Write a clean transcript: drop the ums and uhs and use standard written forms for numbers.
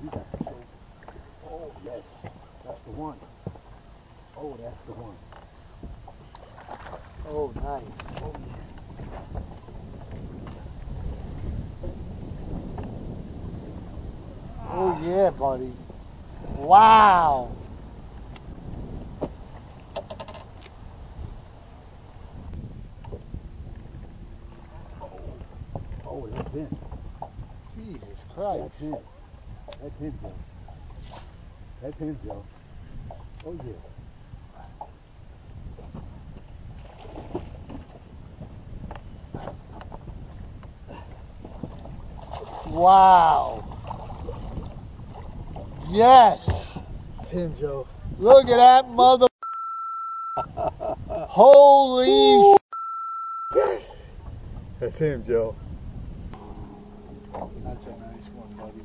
You got to show. Oh, yes. That's the one. Oh, that's the one. Oh, nice. Oh, yeah. Oh, yeah, buddy. Wow. Oh, that's him. Jesus Christ. That's him. That's him, Joe. That's him, Joe. Oh, yeah. Wow. Yes. That's him, Joe. Look at that mother. Holy. Yes. That's him, Joe. That's a nice one, buddy.